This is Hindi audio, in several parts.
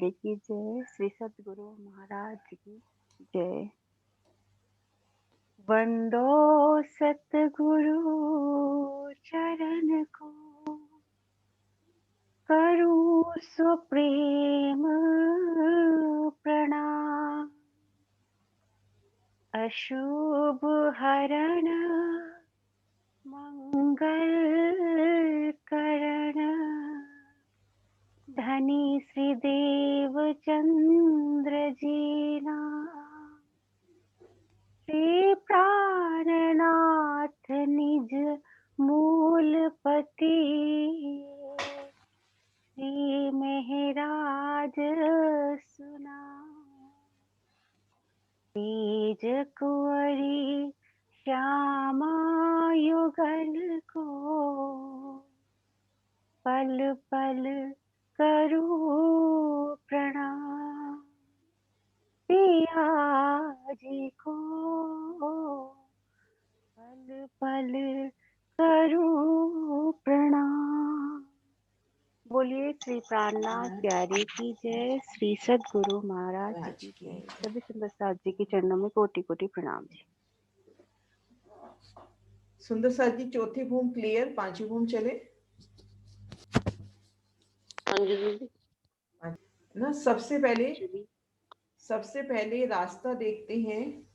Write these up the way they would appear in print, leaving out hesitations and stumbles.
की जय। श्री सद्गुरु महाराज की जय। वंदो सतगुरु चरण को, करूं स्वप्रेम प्रणाम। अशुभ हरण मंगल करण, धनी श्री देव चंद्र जीना। श्री प्राणनाथ निज मूलपति, श्री महराज सुना। बीज कुंवरी श्यामा युगल को, पल पल करूं प्रणाम। पिया जी को पल पल करूं प्रणाम। बोलिए श्री प्राणनाथ प्यारे की जय। श्री सद्गुरु महाराज राज की की जय। सभी सुंदर साथ जी के चरणों में कोटि कोटि प्रणाम जी। सुंदर साथ जी, चौथी भूम क्लियर, पांचवी भूम चले ना। सबसे पहले रास्ता देखते हैं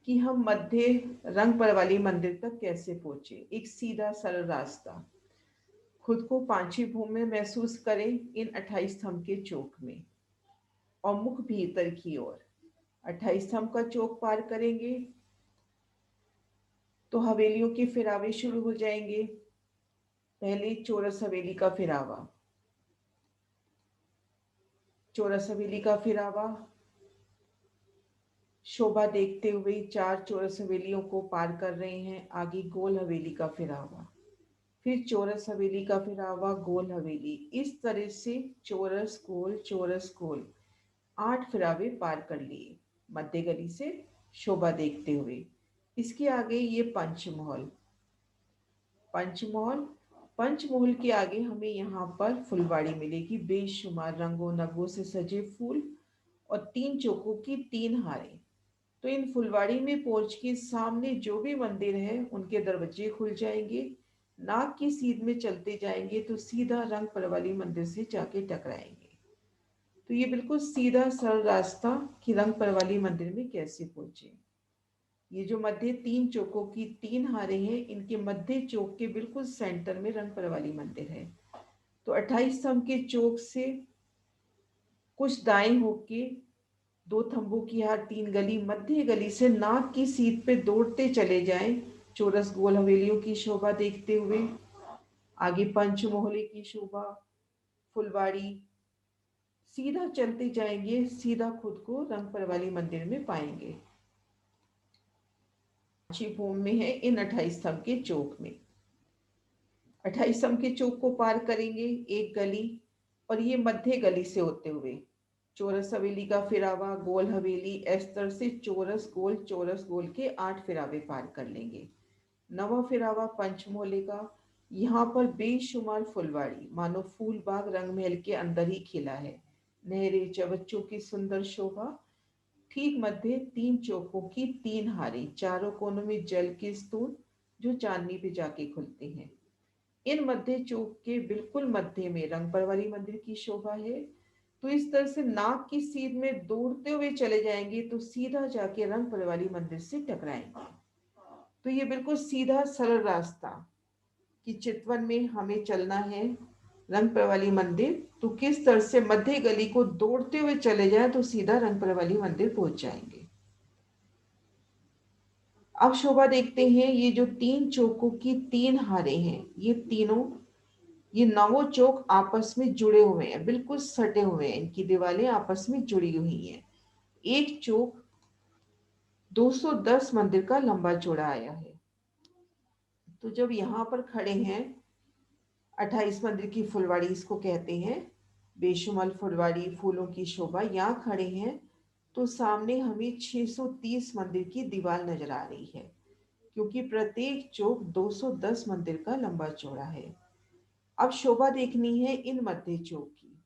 कि हम मध्य रंग पर वाली मंदिर तक कैसे पहुंचे। एक सीधा सरल रास्ता। खुद को पांचवी भूम में महसूस करें, इन 28 स्तंभ के चौक में, और मुख भीतर की ओर। 28 स्तंभ का चौक पार करेंगे तो हवेलियों के फिरावे शुरू हो जाएंगे। पहले चौरस हवेली का फिरावा। चौरस हवेली का फिरावा शोभा देखते हुए 4 चौरस हवेलियों को पार कर रहे हैं। आगे गोल हवेली का फिरावा, फिर चौरस हवेली का फिरावा, गोल हवेली। इस तरह से चौरस गोल 8 फिरावे पार कर लिए मध्य गली से शोभा देखते हुए। इसके आगे ये पंचमहल। पंचमहल के आगे हमें यहाँ पर फुलवाड़ी मिलेगी। बेशुमार रंगों नगों से सजे फूल और 3 चौकों की 3 हारें। तो इन फुलवाड़ी में पहुंच के सामने जो भी मंदिर है उनके दरवाजे खुल जाएंगे। नाग की सीध में चलते जाएंगे तो सीधा रंग परवाली मंदिर से जाके टकराएंगे। तो ये बिल्कुल सीधा सरल रास्ता कि रंग परवाली मंदिर में कैसे पहुंचे। ये जो मध्य 3 चौकों की 3 हारे हैं, इनके मध्य चौक के बिल्कुल सेंटर में रंग परवाली मंदिर है। तो 28 स्तंभ के चौक से कुछ दाएं होके 2 थंबों की हार 3 गली, मध्य गली से नाग की सीट पे दौड़ते चले जाएं, चौरस गोल हवेलियों की शोभा देखते हुए। आगे पंचमोहले की शोभा, फुलवाड़ी, सीधा चलते जाएंगे, सीधा खुद को रंग परवाली मंदिर में पाएंगे। पांचवी भूम में है इन 28 स्तंभ के चौक में। 28 स्तंभ के चौक को पार करेंगे एक गली, और ये मध्य गली से होते हुए चौरस हवेली का फिरावा, गोल हवेली, अस्तर से चौरस गोल के 8 फिरावे पार कर लेंगे। नवा फिरावा पंचमोहले का। यहाँ पर बेशुमार फुलवाड़ी, मानो फूल बाग रंगमहल के अंदर ही खिला है। नहरें, चबच्चों की सुंदर शोभा। ठीक मध्य 3 चौकों की 3 हारें, चारों कोनों में जल के स्तून जो चांदनी पे जाके खुलते हैं। इन मध्य चौक के बिल्कुल मध्य में रंग परवाली मंदिर की शोभा है। तो इस तरह से नाग की सीध में दौड़ते हुए चले जाएंगे तो सीधा जाके रंग परवाली मंदिर से टकराएंगे। तो ये बिल्कुल सीधा सरल रास्ता कि चितवन में हमें चलना है रंग परवाली मंदिर, तो किस तरह से मध्य गली को दौड़ते हुए चले जाएं तो सीधा रंग परवाली मंदिर पहुंच जाएंगे। अब शोभा देखते हैं, ये जो 3 चौकों की 3 हारें हैं, ये 9 चौक आपस में जुड़े हुए हैं, बिल्कुल सटे हुए हैं, इनकी दीवारें आपस में जुड़ी हुई हैं। एक चौक 210 मंदिर का लंबा चौड़ा आया है। तो जब यहाँ पर खड़े हैं, 28 मंदिर की फुलवाड़ी इसको कहते हैं, बेशुमार फुलवाड़ी, फूलों की शोभा, यहाँ खड़े हैं तो सामने हमें 630 मंदिर की दीवार नजर आ रही है, क्योंकि प्रत्येक चौक 210 मंदिर का लंबा चौड़ा है। अब शोभा देखनी है इन मध्य चौक की।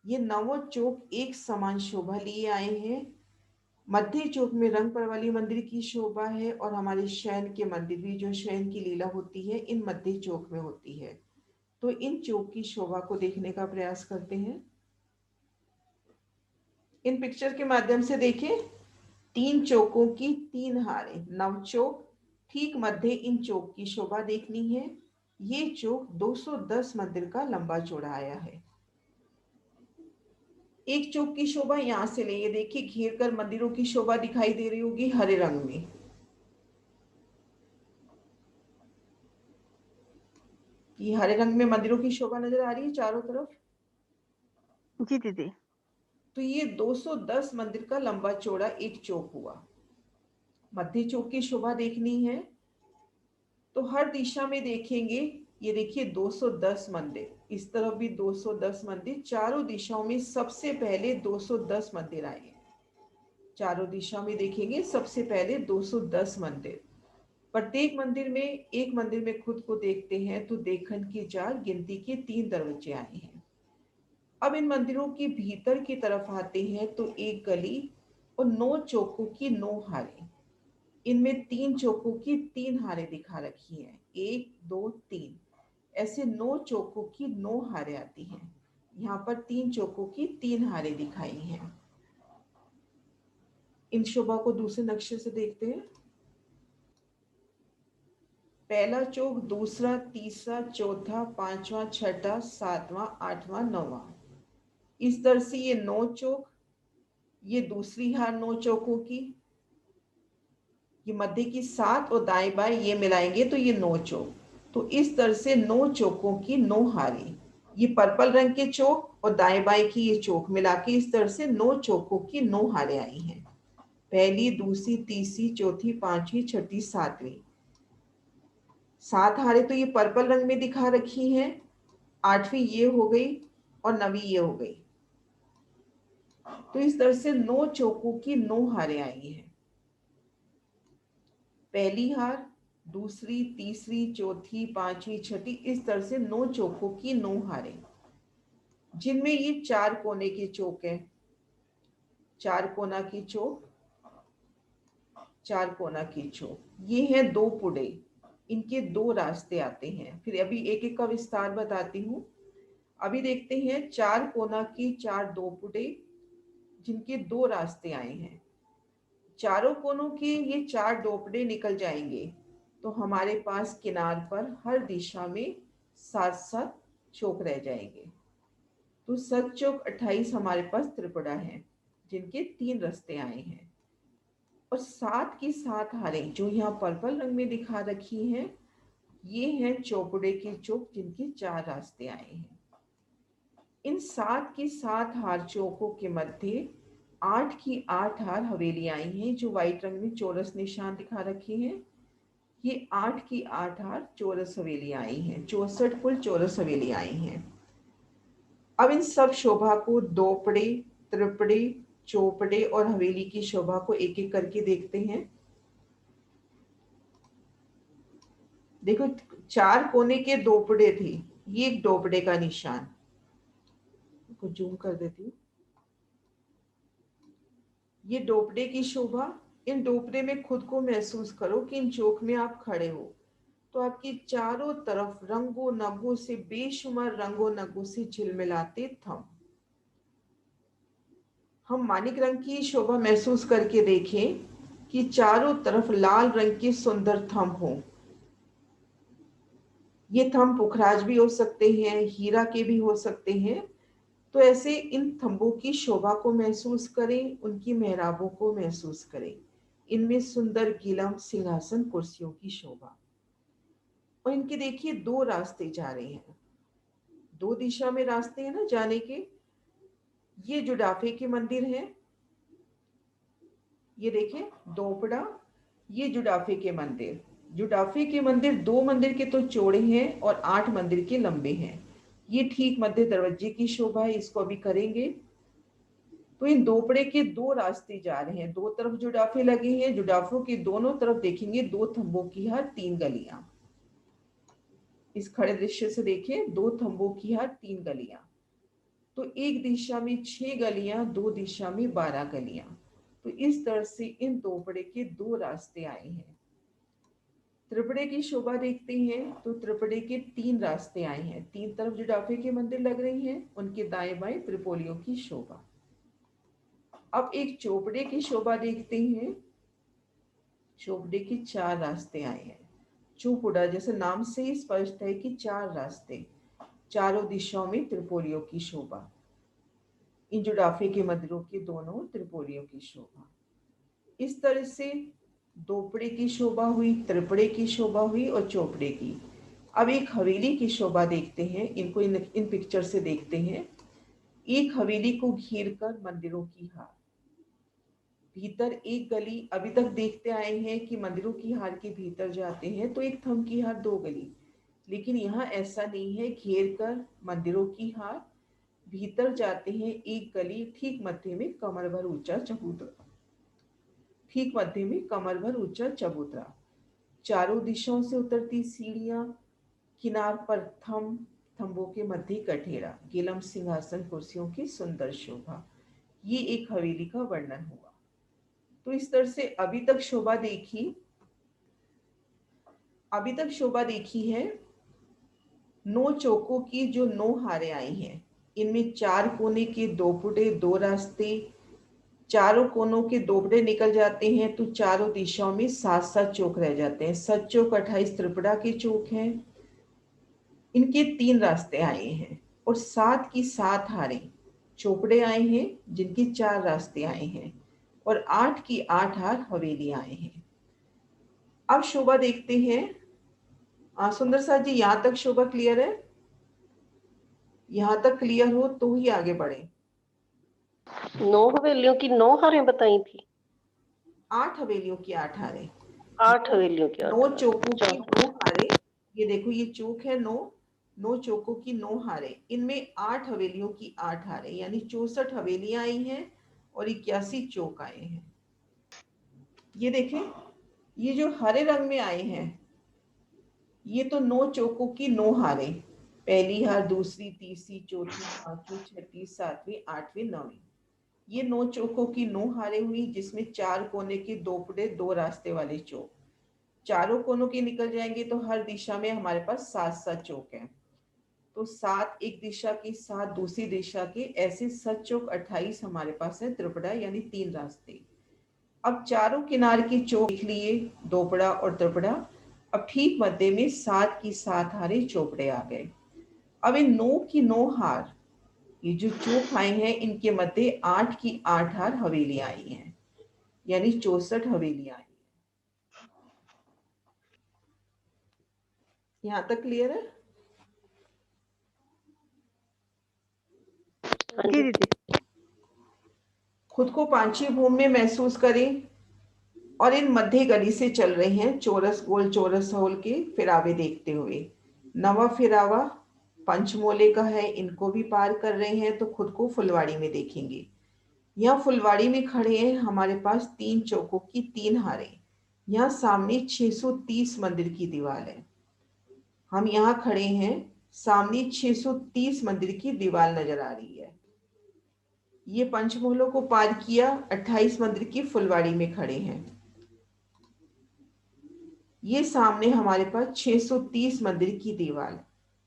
ये नवों चौक एक समान शोभा लिए आए हैं। मध्य चौक में रंगपर वाली मंदिर की शोभा है और हमारे शयन के मंदिर भी, जो शयन की लीला होती है, इन मध्य चौक में होती है। तो इन चौक की शोभा को देखने का प्रयास करते हैं। इन पिक्चर के माध्यम से देखें, 3 चौकों की 3 हारें, नव चौक, ठीक मध्य इन चौक की शोभा देखनी है। ये चौक 210 मंदिर का लंबा चौड़ा आया है। एक चौक की शोभा यहां से ले, ये देखिए घेर कर मंदिरों की शोभा दिखाई दे रही होगी हरे रंग में। ये हरे रंग में मंदिरों की शोभा नजर आ रही है चारों तरफ। जी दीदी। तो ये 210 मंदिर का लंबा चौड़ा एक चौक हुआ। मध्य चौक की शोभा देखनी है तो हर दिशा में देखेंगे। ये देखिए 210 मंदिर, इस तरफ भी 210 मंदिर, चारों दिशाओं में सबसे पहले 210 मंदिर आए। चारों दिशा में देखेंगे सबसे पहले 210 मंदिर। प्रत्येक मंदिर में, एक मंदिर में खुद को देखते हैं तो देखन की 4, गिनती के 3 दरवाजे आए हैं। अब इन मंदिरों के भीतर की तरफ आते हैं तो एक गली और 9 चौकों की 9 हारें। इनमें 3 चौकों की 3 हारें दिखा रखी हैं, 1 2 3, ऐसे 9 चौकों की 9 हारें आती हैं। यहाँ पर 3 चौकों की 3 हारें दिखाई हैं। इन शोभा को दूसरे नक्शे से देखते हैं। पहला चौक, दूसरा, तीसरा, चौथा, पांचवा, छठा, सातवां, आठवां, नौवां, इस तरह से ये 9 चौक। ये दूसरी हार 9 चौकों की, ये मध्य की 7 और दाएं बाएं ये मिलाएंगे तो ये 9 चौक। तो इस तरह से 9 चौकों की 9 हारें। ये पर्पल रंग के चौक और दाएं बाएं की ये चौक मिला के इस तरह से 9 चौकों की 9 हारें आई हैं। पहली, दूसरी, तीसरी, चौथी, पांचवी, छठी, सातवीं, 7 हारें तो ये पर्पल रंग में दिखा रखी हैं। 8वीं ये हो गई और 9वीं ये हो गई। तो इस तरह से 9 चौकों की 9 हारें आई हैं। पहली हार, दूसरी, तीसरी, चौथी, पांचवी, छठी, इस तरह से 9 चौकों की 9 हारें, जिनमें ये 4 कोने के चौक हैं। 4 कोना की चौक, 4 कोना की चौक, ये है 2 पुड़े। इनके 2 रास्ते आते हैं। फिर अभी एक एक का विस्तार बताती हूँ। अभी देखते हैं 4 कोना की 4 2 पुड़े, जिनके 2 रास्ते आए हैं। चारों कोनों के ये 4 डोपड़े निकल जाएंगे तो हमारे पास किनार पर हर दिशा में 7-7 चौक रह जाएंगे। तो 7 चौक 28 हमारे पास त्रिपुरा है, जिनके 3 रास्ते आए हैं। और 7 की 7 हारें जो यहाँ पर्पल रंग में दिखा रखी हैं, ये हैं चौपड़े के चौक, जिनके 4 रास्ते आए हैं। इन 7 की 7 हार चौकों के मध्य 8 की 8 हार हवेली आई हैं, जो व्हाइट रंग में चौरस निशान दिखा रखे हैं। ये 8 की 8 हार चौरस हवेली आई हैं, 64 कुल चौरस हवेली आई हैं। अब इन सब शोभा को दोपड़े, त्रिपड़े, चौपड़े और हवेली की शोभा को एक एक करके देखते हैं। देखो 4 कोने के दोपड़े थे, ये एक दोपड़े का निशान, को जूम कर देती हूँ। ये डोपड़े की शोभा। इन डोपड़े में खुद को महसूस करो कि इन चौक में आप खड़े हो तो आपकी चारों तरफ रंगों नगों से, बेशुमार रंगों नगों से झिलमिलाते थम। हम मानिक रंग की शोभा महसूस करके देखें कि चारों तरफ लाल रंग के सुंदर थम हो। ये थम पुखराज भी हो सकते हैं, हीरा के भी हो सकते हैं। तो ऐसे इन थंबों की शोभा को महसूस करें, उनकी मेहराबों को महसूस करें। इनमें सुंदर गिलम, सिंहासन, कुर्सियों की शोभा। और इनके देखिए 2 रास्ते जा रहे हैं, 2 दिशा में रास्ते हैं ना जाने के। ये जुडाफे के मंदिर है, ये देखिए दोपड़ा, ये जुडाफे के मंदिर। जुडाफे के मंदिर 2 मंदिर के तो चौड़े हैं और 8 मंदिर के लंबे हैं। ये ठीक मध्य दरवाजे की शोभा है, इसको अभी करेंगे। तो इन दोपड़े के 2 रास्ते जा रहे हैं, 2 तरफ जुडाफे लगे हैं। जुडाफों के दोनों तरफ देखेंगे 2 थंबों की हर 3 गलियां। इस खड़े दृश्य से देखें, 2 थंबों की हर 3 गलियां। तो एक दिशा में 6 गलियां, 2 दिशा में 12 गलियां। तो इस तरह से इन दोपड़े के 2 रास्ते आए हैं। त्रिपुरे की शोभा देखते हैं तो त्रिपुरे के 3 रास्ते आए हैं। 3 तरफ जुडाफे के मंदिर लग रही हैं, उनके दाएं बाएं त्रिपोलियों की शोभा। अब एक चोपड़े की शोभा देखते हैं। चोपड़े के 4 रास्ते आए हैं। चोपड़ा जैसे नाम से ही स्पष्ट है कि 4 रास्ते, चारों दिशाओं में त्रिपोलियों की शोभा। इन जुडाफे के मंदिरों के दोनों त्रिपोलियों की शोभा। इस तरह से दोपड़े की शोभा हुई, त्रिपड़े की शोभा हुई और चौपड़े की। अब एक हवेली की शोभा देखते हैं। इनको इन पिक्चर से देखते हैं। एक हवेली को घेर कर मंदिरों की हार। भीतर एक गली, अभी तक देखते आए हैं कि मंदिरों की हार के भीतर जाते हैं तो एक थम की हार, 2 गली, लेकिन यहाँ ऐसा नहीं है। घेर कर मंदिरों की हार, भीतर जाते हैं एक गली, ठीक मध्य में कमर भर ऊंचा चबूतरा। ठीक मध्य में कमर भर ऊंचा चबूतरा, चारों दिशाओं से उतरती सीढ़ियां, किनार पर थंबों के मध्य कठेरा, गिलम सिंहासन कुर्सियों की सुंदर शोभा। ये एक हवेली का वर्णन हुआ। तो इस तरह से अभी तक शोभा देखी है 9 चौकों की, जो 9 हारें आई हैं। इनमें 4 कोने के 2 पुटे, 2 रास्ते, चारों कोनों के 2 पुटे निकल जाते हैं तो चारों दिशाओं में 7-7 चौक रह जाते हैं। 7 चौक 28 त्रिपुरा के चौक हैं। इनके 3 रास्ते आए हैं और 7 की 7 हारें चौपड़े आए हैं, जिनके 4 रास्ते आए हैं, और 8 की 8 हार हवेली आए हैं। अब शोभा देखते हैं। सुंदर साथ जी, यहां तक शोभा क्लियर है? यहां तक क्लियर हो तो ही आगे बढ़े। 9 हवेलियों की 9 हारें बताई थी। 8 हवेलियों की 8 हारें। 8 हवेलियों की 8 9 हारें। चौकों की 9 हारें। ये देखो, ये चौक है 9 चौकों की 9 हारें। इनमें 8 हवेलियों की 8 हारें, यानी 64 हवेलियां आई हैं और 81 चौक आए हैं। ये देखें, ये जो हरे रंग में आए हैं, ये तो 9 चौकों की 9 हारें। पहली हार, दूसरी, तीसरी, चौथी, पांचवी, छठी, सातवीं, आठवीं, नौवीं। ये 9 चौकों की 9 हारें हुई, जिसमें 4 कोने के 2 पुटे, 2 रास्ते वाले चौक। चारों कोनों के निकल जाएंगे तो हर दिशा में हमारे पास 7-7 चौक हैं। तो 7 एक दिशा की, 7 दूसरी दिशा के, ऐसे 7 चौक 28 हमारे पास है त्रिपुरा, यानी 3 रास्ते। अब चारों किनार के चौक देख लिए, दोपड़ा और त्रिपुरा। अब ठीक मध्य में 7 की 7 हारे चौपड़े आ गए। अब इन 9 की 9 हार, ये जो चौक आए हैं, इनके मध्य 8 की 8 हार हवेलियां आई हैं, यानी 64 हवेलियां आई। यहां तक क्लियर है? जी दीदी। खुद को पांचवी भूमि में महसूस करें और इन मध्य गली से चल रहे हैं, चौरस गोल चौरस होल के फिरावे देखते हुए। नवा फिरावा पंचमोले का है, इनको भी पार कर रहे हैं तो खुद को फुलवाड़ी में देखेंगे। यहाँ फुलवाड़ी में खड़े हैं, हमारे पास 3 चौकों की 3 हारें। यहाँ सामने 630 मंदिर की दीवार है। हम यहाँ खड़े हैं, सामने 630 मंदिर की दीवार नजर आ रही है। ये पंचमोहलों को पार किया, 28 मंदिर की फुलवाड़ी में खड़े हैं। ये सामने हमारे पास 630 मंदिर की दीवार,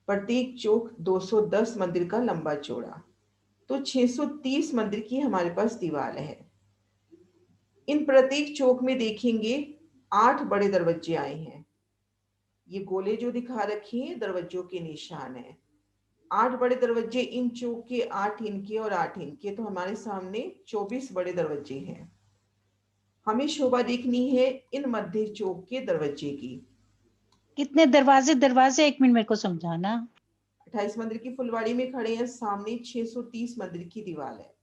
प्रत्येक चौक 210 मंदिर का लंबा चौड़ा, तो 630 मंदिर की हमारे पास दीवार है। इन प्रत्येक चौक में देखेंगे 8 बड़े दरवाजे आए हैं। ये गोले जो दिखा रखे हैं दरवाजों के निशान है। 8 बड़े दरवाजे, इन चौक के 8 इनके और 8 इनके, तो हमारे सामने 24 बड़े दरवाजे हैं। हमें शोभा देखनी है इन मध्य चौक के दरवाजे की। कितने दरवाजे? दरवाजे 1 मिनट मेरे को समझाना। 28 मंदिर की फुलवाड़ी में खड़े हैं, सामने 630 मंदिर की दीवार है।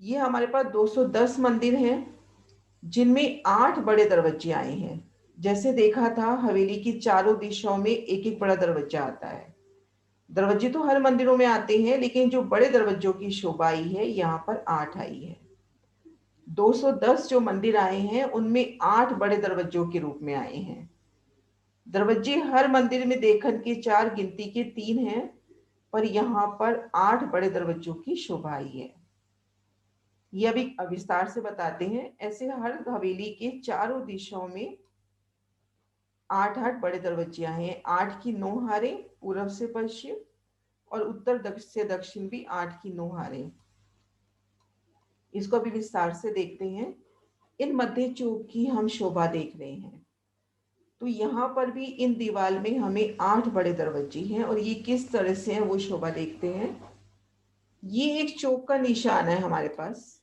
ये हमारे पास 210 मंदिर हैं, जिनमें 8 बड़े दरवाजे आए हैं। जैसे देखा था, हवेली की चारों दिशाओं में एक एक बड़ा दरवाजा आता है। दरवाजे तो हर मंदिरों में आते हैं, लेकिन जो बड़े दरवाजों की शोभा आई है, यहाँ पर 8 आई है। 210 जो मंदिर आए हैं, उनमें 8 बड़े दरवाजों के रूप में आए हैं। दरवाजे हर मंदिर में देखन के 4, गिनती के 3 हैं। पर यहाँ पर 8 बड़े दरवाजों की शोभा आई है। ये अभी विस्तार से बताते हैं। ऐसे हर हवेली के चारों दिशाओं में 8-8 बड़े दरवाजे हैं। 8 की 9 हारें पूर्व से पश्चिम, और उत्तर से दक्षिण भी 8 की 9 हारें। इसको अभी विस्तार से देखते हैं। इन मध्य चौक की हम शोभा देख रहे हैं। तो यहाँ पर भी इन दीवार में हमें 8 बड़े दरवाजे हैं, और ये किस तरह से है वो शोभा देखते हैं। ये एक चौक का निशान है हमारे पास।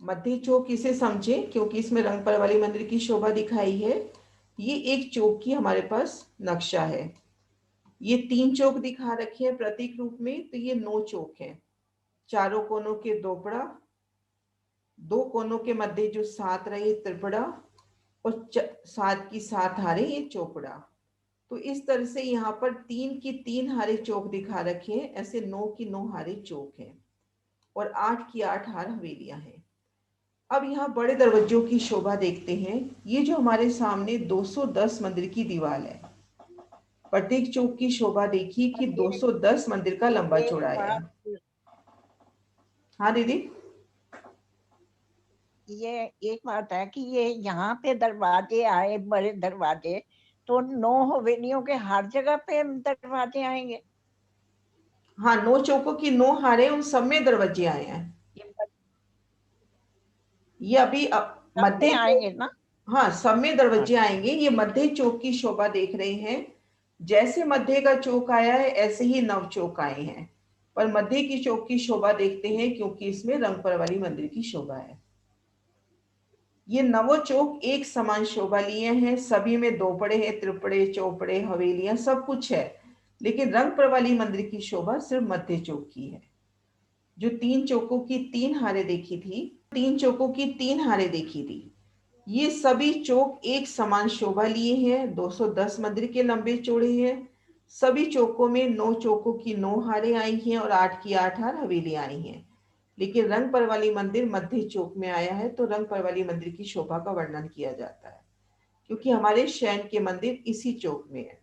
मध्य चौक इसे समझे क्योंकि इसमें रंगपर वाली मंदिर की शोभा दिखाई है। ये एक चौक की हमारे पास नक्शा है। ये 3 चौक दिखा रखे हैं प्रतीक रूप में, तो ये 9 चौक है। चारों कोनों के दोपड़ा, 2 कोनों के मध्य जो 7 रहे त्रिपड़ा, और 7 की 7 हारे ये चौपड़ा। तो इस तरह से यहाँ पर 3 की 3 हारे चौक दिखा रखे हैं। ऐसे 9 की 9 हारे चौक हैं, और 8 की 8 हार हवेलियां हैं। अब यहाँ बड़े दरवाजों की शोभा देखते हैं। ये जो हमारे सामने 210 मंदिर की दीवार है, प्रत्येक चौक की शोभा देखिए कि 210 मंदिर का लंबा चौड़ा है। हाँ दीदी, ये एक बात है कि ये यहाँ पे दरवाजे आए बड़े दरवाजे, तो 9 हवेलियों के हर जगह पे दरवाजे आएंगे। हाँ 9 चौकों की 9 हारे, उन सब में दरवाजे आए हैं। ये अभी मध्य आएंगे ना। हाँ सब में दरवाजे आएंगे। ये मध्य चौक की शोभा देख रहे हैं। जैसे मध्य का चौक आया है ऐसे ही नव चौक आए हैं, पर मध्य की चौक की शोभा देखते हैं क्योंकि इसमें रंगपर वाली मंदिर की शोभा है। ये नवो चौक एक समान शोभा लिए हैं। सभी में दोपड़े हैं, त्रिपड़े, चौपड़े, हवेलियां सब कुछ है, लेकिन रंगपर वाली मंदिर की शोभा सिर्फ मध्य चौक की है। जो 3 चौकों की 3 हारे देखी थी, 3 चौकों की 3 हारे देखी थी, ये सभी चौक एक समान शोभा लिए हैं। 210 मंदिर के लंबे चौड़े हैं। सभी चौकों में 9 चौकों की 9 हारें आई हैं, और 8 की 8 हार हवेलियां आई हैं। लेकिन रंगपर वाली मंदिर मध्य चौक में आया है, तो रंगपर वाली मंदिर की शोभा का वर्णन किया जाता है क्योंकि हमारे शयन के मंदिर इसी चौक में है।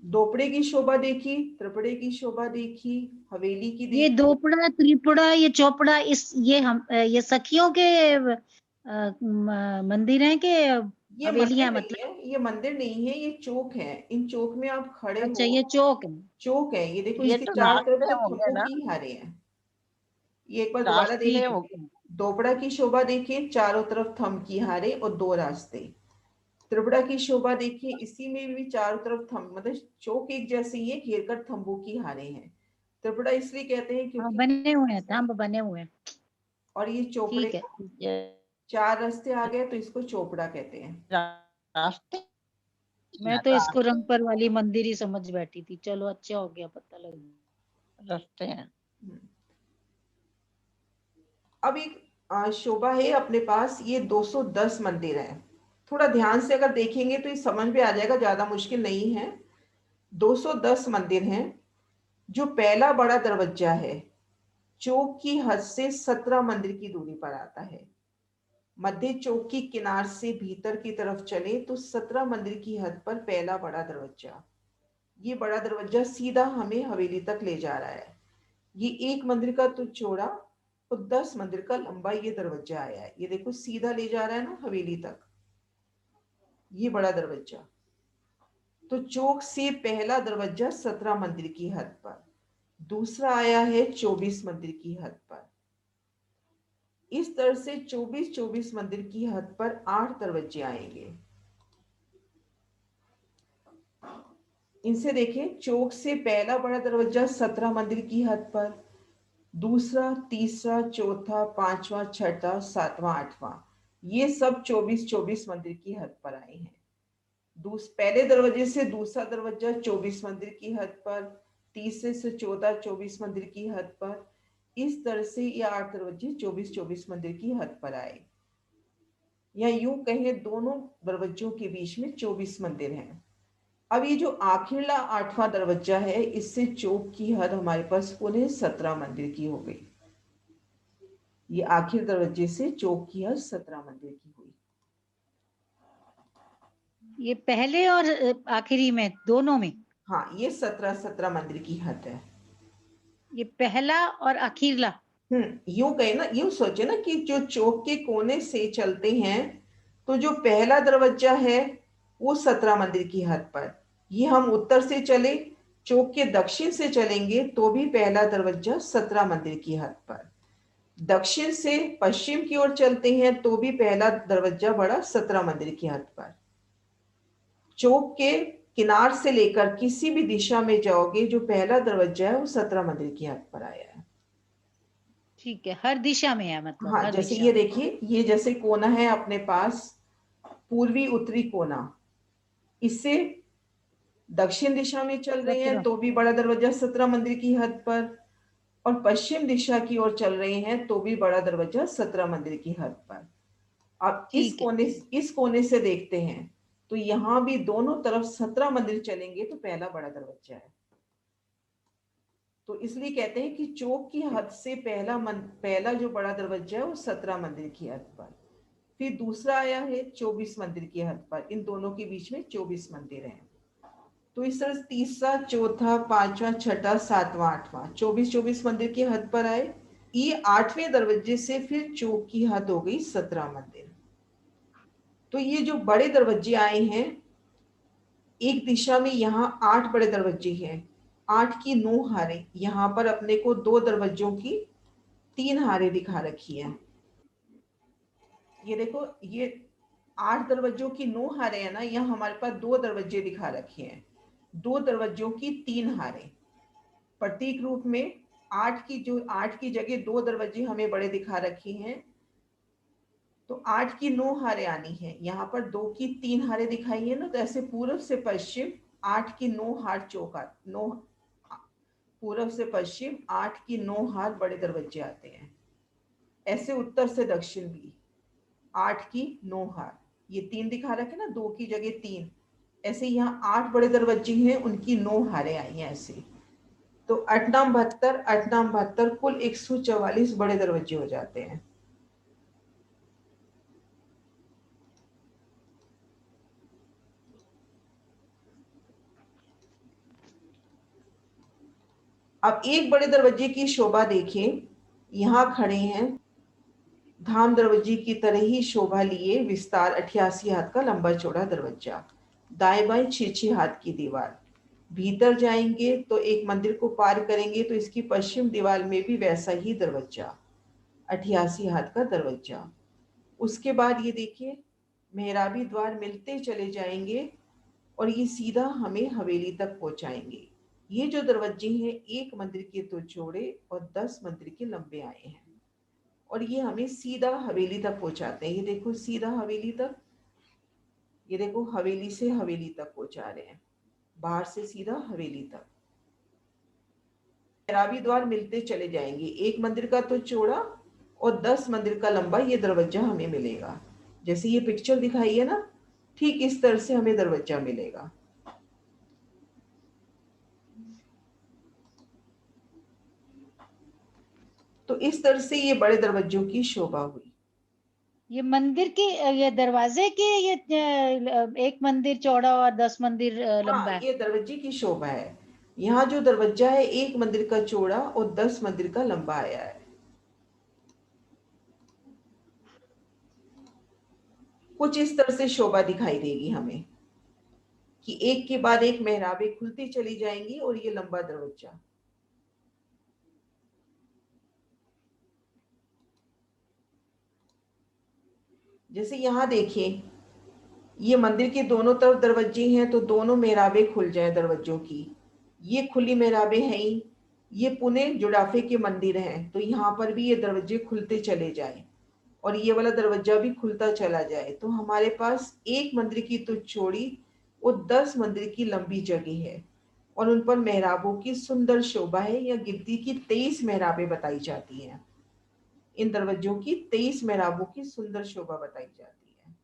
दोपड़े की शोभा देखी, त्रिपड़े की शोभा देखी, हवेली की देखी। ये दोपड़ा, त्रिपुड़ा, ये चौपड़ा, ये सखियों के मंदिर हैं कि ये हवेलियां मंदिर मतलब? नहीं है, ये मंदिर नहीं है, ये चौक है। इन चौक में आप खड़े अच्छा, हो। ये चौक है। चौक है ये, देखो ये इसके तो चारों तरफ रास्ते तो हो गए खंभों ना, की हारे हैं। ये एक बार दोबारा रास्ते देखिए। हो गए। दोपड़ा की शोभा देखिए, चारों तरफ थंब की हारे और 2 रास्ते। त्रिपुड़ा की शोभा देखिए, इसी में भी चारों तरफ थंब, मतलब चौक एक जैसे ही है, घेर कर थंबों की हारे हैं। त्रिपुड़ा इसलिए कहते हैं हाँ, क्योंकि बने हुए हैं, थंब बने हुए हैं। और ये चौपड़े, ठीक है। ये 4 रास्ते आ गए तो इसको चौपड़ा कहते हैं। रास्ते मैं तो इसको रंगपर वाली मंदिर ही समझ बैठी थी। चलो, अच्छा हो गया पता लग गया। रास्ते हैं। अब एक शोभा है अपने पास, ये 210 मंदिर है। थोड़ा ध्यान से अगर देखेंगे तो ये समझ में आ जाएगा, ज्यादा मुश्किल नहीं है। 210 मंदिर हैं। जो पहला बड़ा दरवाजा है, चौक की हद से 17 मंदिर की दूरी पर आता है। मध्य चौक की किनार से भीतर की तरफ चले तो 17 मंदिर की हद पर पहला बड़ा दरवाजा। ये बड़ा दरवाजा सीधा हमें हवेली तक ले जा रहा है। ये 1 मंदिर का तो चौड़ा और 10 मंदिर का लंबा ये दरवाजा आया है। ये देखो सीधा ले जा रहा है ना हवेली तक, ये बड़ा दरवाजा। तो चौक से पहला दरवाजा 17 मंदिर की हद पर, दूसरा आया है 24 मंदिर की हद पर। इस तरह से 24 मंदिर की हद पर 8 दरवाजे आएंगे। इनसे देखें, चौक से पहला बड़ा दरवाजा 17 मंदिर की हद पर, दूसरा, तीसरा, चौथा, पांचवा, छठा, सातवां, आठवां, ये सब 24 मंदिर की हद पर आए हैं। पहले दरवाजे से दूसरा दरवाजा 24 मंदिर की हद पर, तीसरे से चौथा 24 मंदिर की हद पर। इस तरह से ये 8 दरवाजे 24 मंदिर की हद पर आए। या यूं कहें दोनों दरवाजों के बीच में 24 मंदिर हैं। अब ये जो आखिरला 8वां दरवाजा है, इससे चौक की हद हमारे पास पुनः 17 मंदिर की हो गई। ये आखिर दरवाजे से चौक की हद 17 मंदिर की हुई। ये पहले और आखिरी में दोनों में? हाँ, ये 17 मंदिर की हद है। ये पहला और आखिरला? यूं कहे ना, यूं सोचे ना कि जो चौक के कोने से चलते हैं तो जो पहला दरवाजा है वो 17 मंदिर की हद पर, ये हम उत्तर से चले, चौक के दक्षिण से चलेंगे तो भी पहला दरवाजा 17 मंदिर की हद पर, दक्षिण से पश्चिम की ओर चलते हैं तो भी पहला दरवाजा बड़ा 17 मंदिर की हद पर। चौक के किनार से लेकर किसी भी दिशा में जाओगे, जो पहला दरवाजा है वो 17 मंदिर की हद पर आया है। ठीक है, हर दिशा में है मतलब? हाँ, हर जैसे दिशा ये में। देखिए, ये जैसे कोना है अपने पास, पूर्वी उत्तरी कोना, इससे दक्षिण दिशा में चल रहे हैं 17। तो भी बड़ा दरवाजा 17 मंदिर की हद पर, और पश्चिम दिशा की ओर चल रहे हैं तो भी बड़ा दरवाजा 17 मंदिर की हद पर। अब ठीक है। इस कोने से देखते हैं तो यहाँ भी दोनों तरफ 17 मंदिर चलेंगे तो पहला बड़ा दरवाजा है। तो इसलिए कहते हैं कि चौक की हद से पहला जो बड़ा दरवाजा है वो 17 मंदिर की हद पर, फिर दूसरा आया है 24 मंदिर की हद पर, इन दोनों के बीच में 24 मंदिर हैं। तो इस तरह तीसरा, चौथा, पांचवा, छठा, सातवां, आठवां, 24 मंदिर की हद पर आए। ये 8वें दरवाजे से फिर चौक की हद हो गई 17 मंदिर। तो ये जो बड़े दरवाजे आए हैं, एक दिशा में यहाँ 8 बड़े दरवाजे हैं, 8 की 9 हारें, यहाँ पर अपने को 2 दरवाजों की 3 हारें दिखा रखी है। ये देखो, ये 8 दरवाजों की 9 हारें है ना, यहाँ हमारे पास 2 दरवाजे दिखा रखे हैं, 2 दरवाजों की 3 हारें। प्रतीक रूप में 8 की जगह 2 दरवाजे हमें बड़े दिखा रखे हैं, तो 8 की 9 हारें आनी है, यहाँ पर 2 की 3 हारें दिखाई है ना, तो ऐसे पूर्व से पश्चिम 8 की 9 हार चौका, 9 पूर्व से पश्चिम 8 की 9 हार बड़े दरवाजे आते हैं। ऐसे उत्तर से दक्षिण भी 8 की 9 हार, ये 3 दिखा रखे ना, 2 की जगह 3, ऐसे यहाँ 8 बड़े दरवाजे हैं, उनकी 9 हारें आई हैं ऐसे। तो 8 नाम 72, 8 नाम 72, कुल 144 बड़े दरवाजे हो जाते हैं। अब एक बड़े दरवाजे की शोभा देखें, यहाँ खड़े हैं धाम दरवाजे की तरह ही शोभा लिए विस्तार 88 हाथ का लंबा चौड़ा दरवाजा, दाएं बाएं 6-6 हाथ की दीवार, भीतर जाएंगे तो एक मंदिर को पार करेंगे तो इसकी पश्चिम दीवार में भी वैसा ही दरवाजा, 88 हाथ का दरवाजा। उसके बाद ये देखिए, मेहराबी द्वार मिलते चले जाएंगे और ये सीधा हमें हवेली तक पहुंचाएंगे। ये जो दरवाजे हैं, एक मंदिर के तो चौड़े और 10 मंदिर के लंबे आए हैं, और ये हमें सीधा हवेली तक पहुंचाते हैं। ये देखो सीधा हवेली तक, ये देखो हवेली से हवेली तक पहुंचा रहे हैं, बाहर से सीधा हवेली तक। मेहराबी द्वार मिलते चले जाएंगे, एक मंदिर का तो चौड़ा और 10 मंदिर का लंबा ये दरवाजा हमें मिलेगा। जैसे ये पिक्चर दिखाई है ना, ठीक इस तरह से हमें दरवाजा मिलेगा। तो इस तरह से ये बड़े दरवाजों की शोभा हुई। ये मंदिर के, ये दरवाजे के, ये एक मंदिर चौड़ा और 10 मंदिर लंबा हाँ, है? ये दरवाजे की शोभा है। यहाँ जो दरवाजा है, एक मंदिर का चौड़ा और 10 मंदिर का लंबा आया है। कुछ इस तरह से शोभा दिखाई देगी हमें कि एक के बाद एक मेहराबें खुलती चली जाएंगी और ये लंबा दरवाजा। जैसे यहाँ देखिए, ये मंदिर के दोनों तरफ दरवाजे हैं तो दोनों मेहराबें खुल जाए दरवाजों की, ये खुली मेहराबें हैं ही। ये पुणे जुड़ाफे के मंदिर हैं तो यहाँ पर भी ये दरवाजे खुलते चले जाए और ये वाला दरवाजा भी खुलता चला जाए, तो हमारे पास एक मंदिर की तो चौड़ी और 10 मंदिर की लंबी जगह है, और उन पर मेहराबों की सुंदर शोभा है। या गिनती की 23 मेहराबें बताई जाती हैं, इन दरवाजों की 23 मेहराबों की सुंदर शोभा बताई जाती है।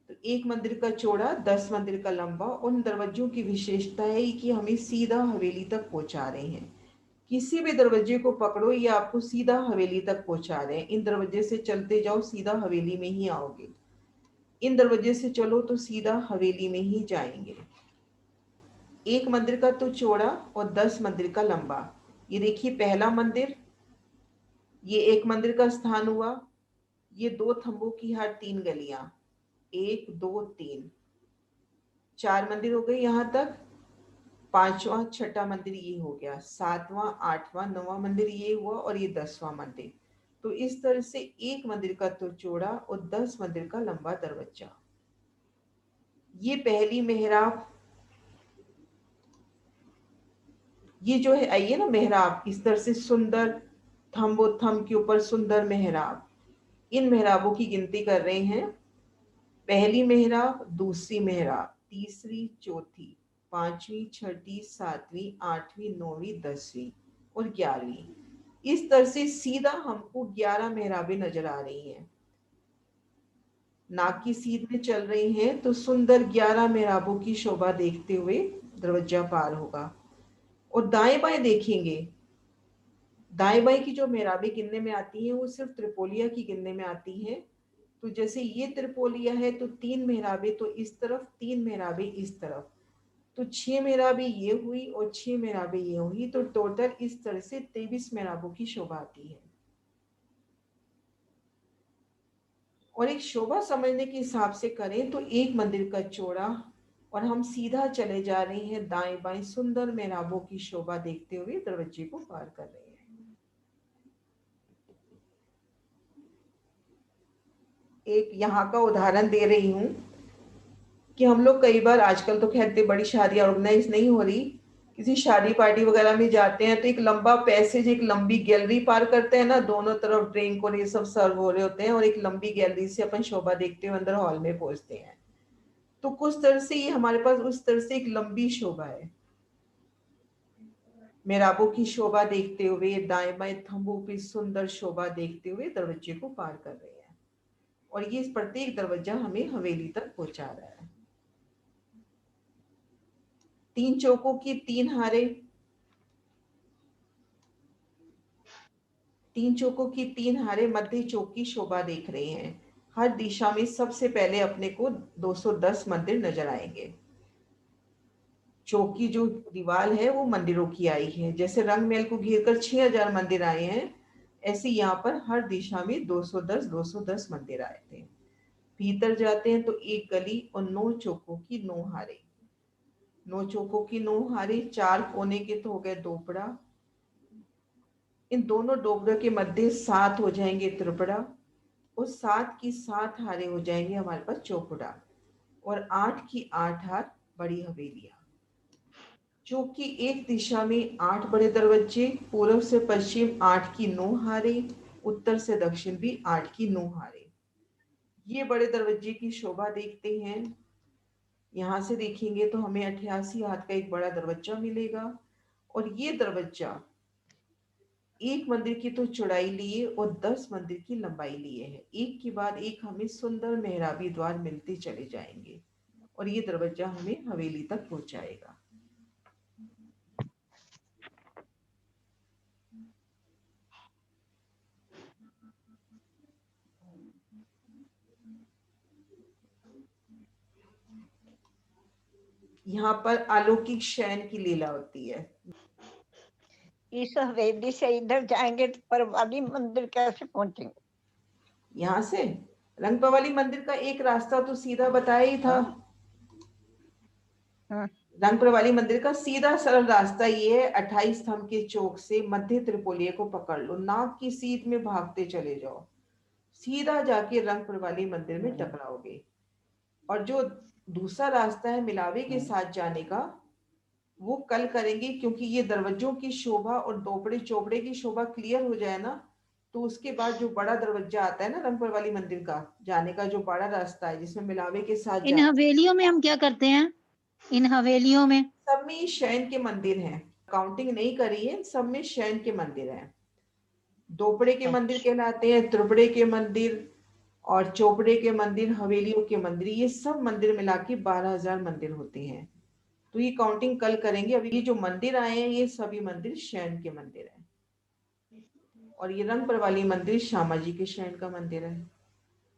तो एक मंदिर का चौड़ा, 10 मंदिर का लंबा, उन दरवाजों की विशेषता है कि हमें सीधा हवेली तक पहुंचा रहे हैं। किसी भी दरवाजे को पकड़ो, ये आपको सीधा हवेली तक पहुंचा रहे हैं। इन दरवाजे से चलते जाओ, सीधा हवेली में ही आओगे। इन दरवाजे से चलो तो सीधा हवेली में ही जाएंगे। एक मंदिर का तो चौड़ा और 10 मंदिर का लंबा। ये देखिए पहला मंदिर, ये एक मंदिर का स्थान हुआ। ये 2 थंबों की हर 3 गलियां, 1 2 3, 4 मंदिर हो गए यहाँ तक। 5वां 6ठा मंदिर ये हो गया, 7वां 8वां 9वां मंदिर ये हुआ और ये 10वां मंदिर। तो इस तरह से एक मंदिर का तो चौड़ा और 10 मंदिर का लंबा दरवाजा। ये पहली मेहराब, ये जो है आइए ना मेहराब, इस तरह से सुंदर थम्बो थंब के ऊपर सुंदर मेहराब। इन मेहराबों की गिनती कर रहे हैं। पहली मेहराब, दूसरी मेहराब, तीसरी, चौथी, 5वीं, 6ठी, 7वीं, 8वीं, 9वीं, 10वीं और 11वीं। इस तरह से सीधा हमको 11 मेहराबें नजर आ रही हैं। नाक की सीध में चल रही हैं तो सुंदर 11 मेहराबों की शोभा देखते हुए दरवाजा पार होगा। और दाएं बाएं देखेंगे, दाएं बाएं की जो मेहराबें गिनने में आती हैं वो सिर्फ त्रिपोलिया की गिनने में आती हैं। तो जैसे ये त्रिपोलिया है तो 3 मेहराबें तो इस तरफ, 3 मेहराबें इस तरफ, तो 6 मेहराबें ये हुई और 6 मेहराबें ये हुई। तो टोटल इस तरह से 23 मेहराबों की शोभा आती है। और एक शोभा समझने के हिसाब से करें तो एक मंदिर का चौड़ा, और हम सीधा चले जा रहे हैं दाएं बाएं सुंदर मेहराबों की शोभा देखते हुए दरवाजे को पार कर रहे हैं। एक यहाँ का उदाहरण दे रही हूँ कि हम लोग कई बार आजकल तो खैर बड़ी शादियां ऑर्गेनाइज नहीं हो रही, किसी शादी पार्टी वगैरह में जाते हैं तो एक लंबा पैसेज, एक लंबी गैलरी पार करते हैं ना, दोनों तरफ ड्रिंक और ये सब सर्व हो रहे होते हैं और एक लंबी गैलरी से अपन शोभा देखते हुए अंदर हॉल में पहुंचते हैं। तो कुछ तरह से ये हमारे पास उस तरह से एक लंबी शोभा है। मेहराबों की शोभा देखते हुए दाएं बाएं थंबों पे सुंदर शोभा देखते हुए दरवाजे को पार कर रहे हैं। और ये प्रत्येक दरवाजा हमें हवेली तक पहुंचा रहा है। 3 चौकों की 3 हारे, 3 चौकों की 3 हारे मध्य चौक की शोभा देख रहे हैं। हर दिशा में सबसे पहले अपने को 210 मंदिर नजर आएंगे। चौक की जो दीवार है वो मंदिरों की आई है। जैसे रंग महल को घेर कर 6000 मंदिर आए हैं, ऐसे यहाँ पर हर दिशा में 210 मंदिर आए थे। भीतर जाते हैं तो एक गली और 9 चौकों की 9 हारे। 9 चौकों की 9 हारे, 4 कोने के तो हो गए दोपड़ा। इन दोनों डोबरों के मध्य 7 हो जाएंगे त्रिपुरा और 7 की 7 हारे हो जाएंगे हमारे पास चौपुड़ा और 8 की 8 हार बड़ी हवेलियां। चौक की एक दिशा में 8 बड़े दरवाजे, पूर्व से पश्चिम 8 की 9 हारे, उत्तर से दक्षिण भी 8 की 9 हारे। ये बड़े दरवाजे की शोभा देखते हैं। यहाँ से देखेंगे तो हमें 88 हाथ का एक बड़ा दरवाजा मिलेगा और ये दरवाजा एक मंदिर की तो चौड़ाई लिए और 10 मंदिर की लंबाई लिए है। एक के बाद एक हमें सुंदर मेहराबी द्वार मिलते चले जाएंगे और ये दरवाजा हमें हवेली तक पहुंचाएगा। यहाँ पर अलौकिक शयन की लीला होती है। इस हवेली से इधर जाएंगे तो परवाली मंदिर कैसे पहुंचेंगे? यहाँ से रंगपवाली मंदिर का एक रास्ता तो सीधा बताया ही था। रंगपवाली मंदिर का सीधा सरल रास्ता ये है, 28 स्तंभ के चौक से मध्य त्रिपोलिया को पकड़ लो, नाक की सीध में भागते चले जाओ, सीधा जाके रंगपवाली मंदिर में टकराओगे। और जो दूसरा रास्ता है मिलावे के साथ जाने का, वो कल करेंगे, क्योंकि ये दरवाजों की शोभा और दोपड़े चौपड़े की शोभा क्लियर हो जाए ना, तो उसके बाद जो बड़ा दरवाजा आता है ना रंगपवाली मंदिर का जाने का, जो बड़ा रास्ता है जिसमें मिलावे के साथ इन हवेलियों में हम क्या करते हैं? इन हवेलियों में सब में शयन के मंदिर हैं, काउंटिंग नहीं करी है, सब में शयन के मंदिर हैं। दोपड़े के मंदिर कहलाते हैं, त्रिपुड़े के मंदिर और चौपड़े के मंदिर, हवेलियों के मंदिर, ये सब मंदिर मिला के 12,000 मंदिर होते हैं। तो ये काउंटिंग कल करेंगे। अभी ये जो मंदिर आए हैं ये सभी मंदिर शयन के मंदिर हैं और ये रंगपवाली मंदिर श्यामा जी के शयन का मंदिर है।